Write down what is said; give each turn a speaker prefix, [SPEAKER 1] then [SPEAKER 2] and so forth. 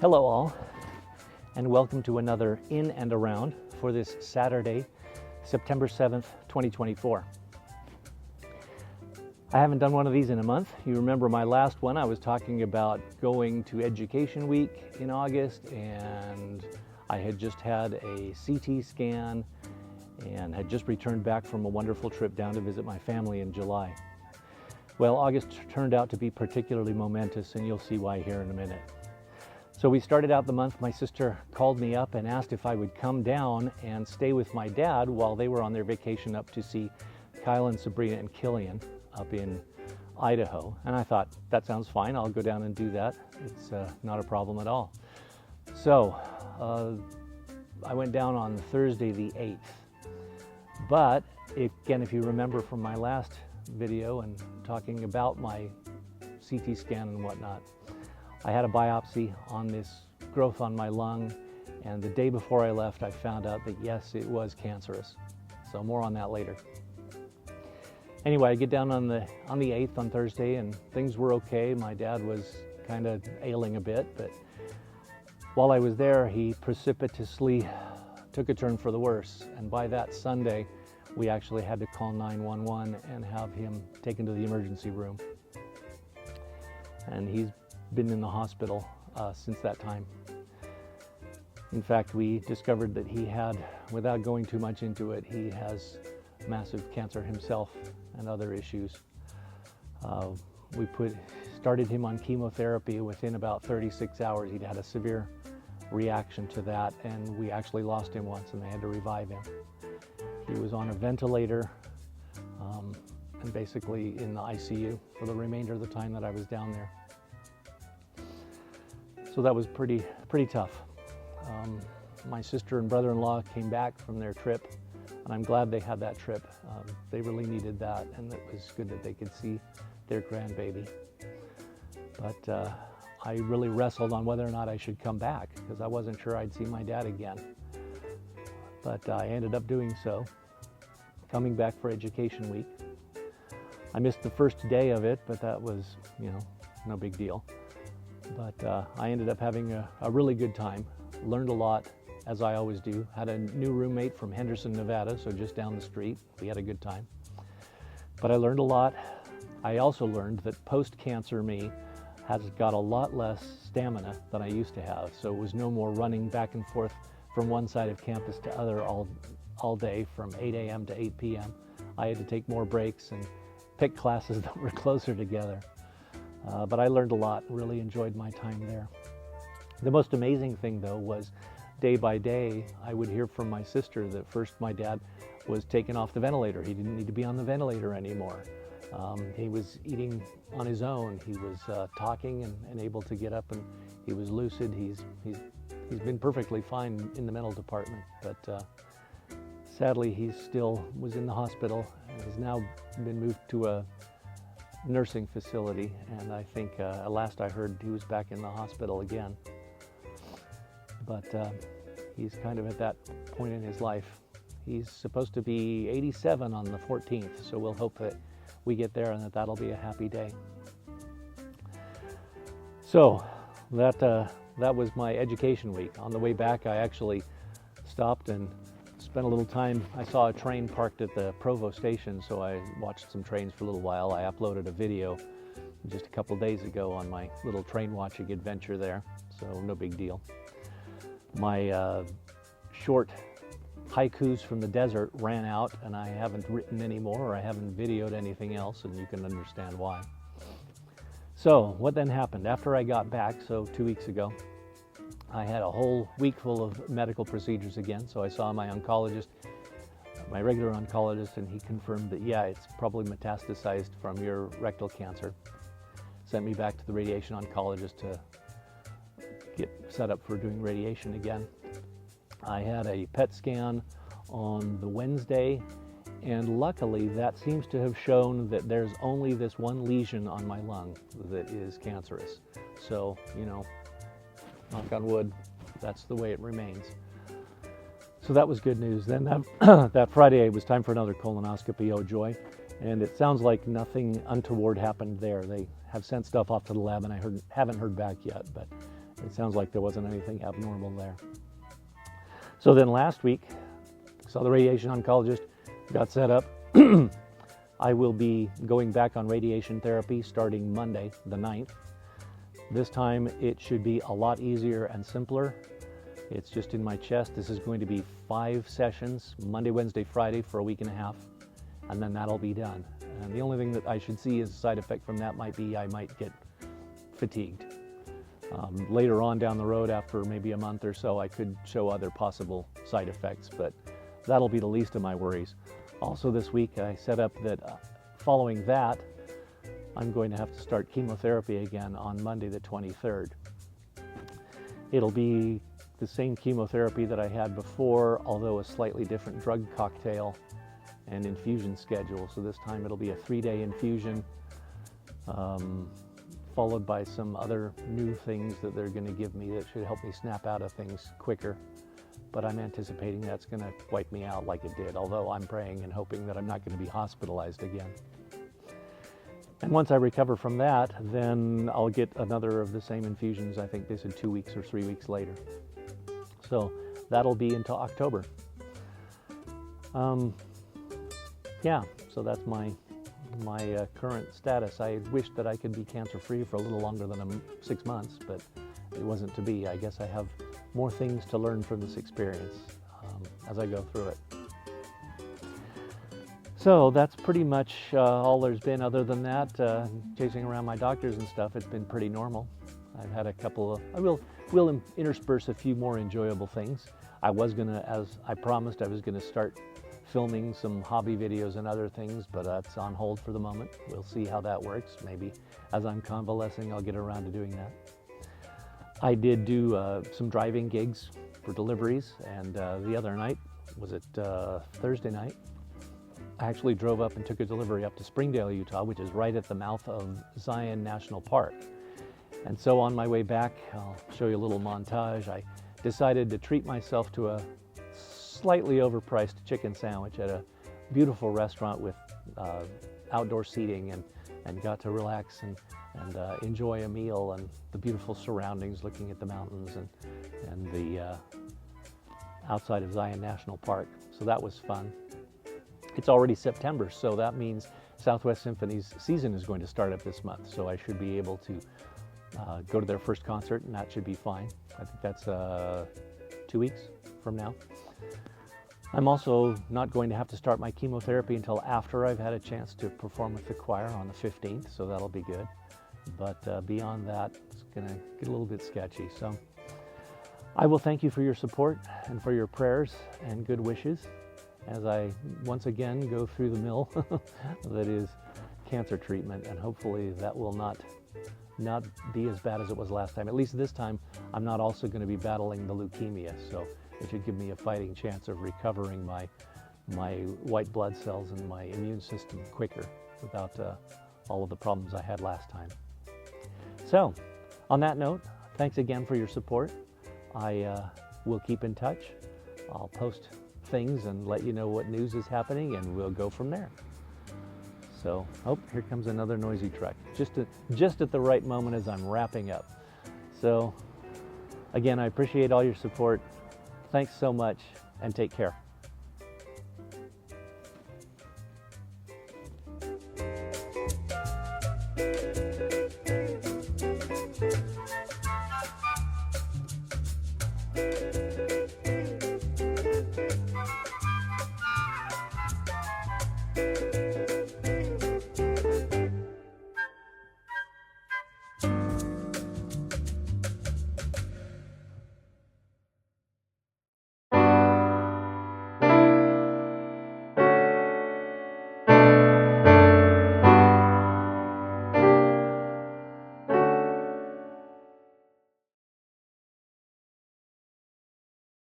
[SPEAKER 1] Hello all, and welcome to another In and Around for this Saturday, September 7th, 2024. I haven't done one of these in a month. You remember my last one, I was talking about going to Education Week in August, and I had just had a CT scan and had just returned back from a wonderful trip down to visit my family in July. Well, August turned out to be particularly momentous, and you'll see why here in a minute. So we started out the month, my sister called me up and asked if I would come down and stay with my dad while they were on their vacation up to see Kyle and Sabrina and Killian up in Idaho. And I thought, that sounds fine, I'll go down and do that. It's not a problem at all. So I went down on Thursday the 8th. But if you remember from my last video and talking about my CT scan and whatnot, I had a biopsy on this growth on my lung, and the day before I left I found out that yes, it was cancerous. So more on that later. Anyway, I get down on the 8th on Thursday and things were okay. My dad was kind of ailing a bit, but while I was there he precipitously took a turn for the worse, and by that Sunday we actually had to call 911 and have him taken to the emergency room. And he's been in the hospital since that time. In fact, we discovered that he had, without going too much into it, he has massive cancer himself and other issues. We started him on chemotherapy. Within about 36 hours he'd had a severe reaction to that, and we actually lost him once and they had to revive him. He was on a ventilator and basically in the ICU for the remainder of the time that I was down there. So that was pretty tough. My sister and brother-in-law came back from their trip, and I'm glad they had that trip. They really needed that, and it was good that they could see their grandbaby. But I really wrestled on whether or not I should come back, because I wasn't sure I'd see my dad again. But I ended up doing so, coming back for Education Week. I missed the first day of it, but that was, no big deal. But I ended up having a really good time, learned a lot, as I always do. Had a new roommate from Henderson, Nevada, so just down the street. We had a good time. But I learned a lot. I also learned that post-cancer me has got a lot less stamina than I used to have. So it was no more running back and forth from one side of campus to other all day from 8 a.m. to 8 p.m. I had to take more breaks and pick classes that were closer together. But I learned a lot, really enjoyed my time there. The most amazing thing though was day by day I would hear from my sister that first my dad was taken off the ventilator. He didn't need to be on the ventilator anymore. He was eating on his own. He was talking and able to get up, and he was lucid. He's been perfectly fine in the mental department, but sadly he still was in the hospital and has now been moved to a nursing facility, and I think last I heard he was back in the hospital again. But he's kind of at that point in his life. He's supposed to be 87 on the 14th, so we'll hope that we get there and that'll be a happy day. So that was my Education Week. On the way back I actually stopped and spent a little time. I saw a train parked at the Provo station, so I watched some trains for a little while. I uploaded a video just a couple days ago on my little train watching adventure there, so no big deal. My short haikus from the desert ran out, and I haven't written any more, or I haven't videoed anything else, and you can understand why. So what then happened? After I got back, so 2 weeks ago, I had a whole week full of medical procedures again. So I saw my oncologist, my regular oncologist, and he confirmed that, yeah, it's probably metastasized from your rectal cancer. Sent me back to the radiation oncologist to get set up for doing radiation again. I had a PET scan on the Wednesday, and luckily that seems to have shown that there's only this one lesion on my lung that is cancerous. So, knock on wood, that's the way it remains. So that was good news. Then that Friday it was time for another colonoscopy, oh joy. And it sounds like nothing untoward happened there. They have sent stuff off to the lab, and I haven't heard back yet, but It sounds like there wasn't anything abnormal there. So then last week, saw the radiation oncologist, got set up. I will be going back on radiation therapy starting Monday, the 9th. This time it should be a lot easier and simpler. It's just in my chest. This is going to be 5 sessions, Monday, Wednesday, Friday for a week and a half, and then that'll be done. And the only thing that I should see as a side effect from that might be I might get fatigued. Later on down the road, after maybe a month or so, I could show other possible side effects, but that'll be the least of my worries. Also this week I set up that following that, I'm going to have to start chemotherapy again on Monday the 23rd. It'll be the same chemotherapy that I had before, although a slightly different drug cocktail and infusion schedule. So this time it'll be a 3-day infusion, followed by some other new things that they're going to give me that should help me snap out of things quicker. But I'm anticipating that's going to wipe me out like it did, although I'm praying and hoping that I'm not going to be hospitalized again. And once I recover from that, then I'll get another of the same infusions. I think they said 2 weeks or 3 weeks later. So that'll be until October. Yeah, so that's my current status. I wish that I could be cancer-free for a little longer than 6 months, but it wasn't to be. I guess I have more things to learn from this experience as I go through it. So that's pretty much all there's been. Other than that, chasing around my doctors and stuff, it's been pretty normal. I've had a couple of, I will intersperse a few more enjoyable things. I was gonna, as I promised, I was gonna start filming some hobby videos and other things, but that's on hold for the moment. We'll see how that works. Maybe as I'm convalescing, I'll get around to doing that. I did do some driving gigs for deliveries, and the other night, was it Thursday night? I actually drove up and took a delivery up to Springdale, Utah, which is right at the mouth of Zion National Park. And so on my way back, I'll show you a little montage. I decided to treat myself to a slightly overpriced chicken sandwich at a beautiful restaurant with outdoor seating, and got to relax and enjoy a meal and the beautiful surroundings, looking at the mountains and the outside of Zion National Park. So that was fun. It's already September, so that means Southwest Symphony's season is going to start up this month. So I should be able to go to their first concert, and that should be fine. I think that's 2 weeks from now. I'm also not going to have to start my chemotherapy until after I've had a chance to perform with the choir on the 15th, so that'll be good. But beyond that, it's going to get a little bit sketchy. So I will thank you for your support and for your prayers and good wishes as I once again go through the mill that is cancer treatment, and hopefully that will not be as bad as it was last time. At least this time I'm not also going to be battling the leukemia, so it should give me a fighting chance of recovering my white blood cells and my immune system quicker without all of the problems I had last time. So on that note, thanks again for your support. I will keep in touch. I'll post things and let you know what news is happening, and we'll go from there. So, oh, here comes another noisy truck, just at the right moment as I'm wrapping up. So again, I appreciate all your support. Thanks so much, and take care.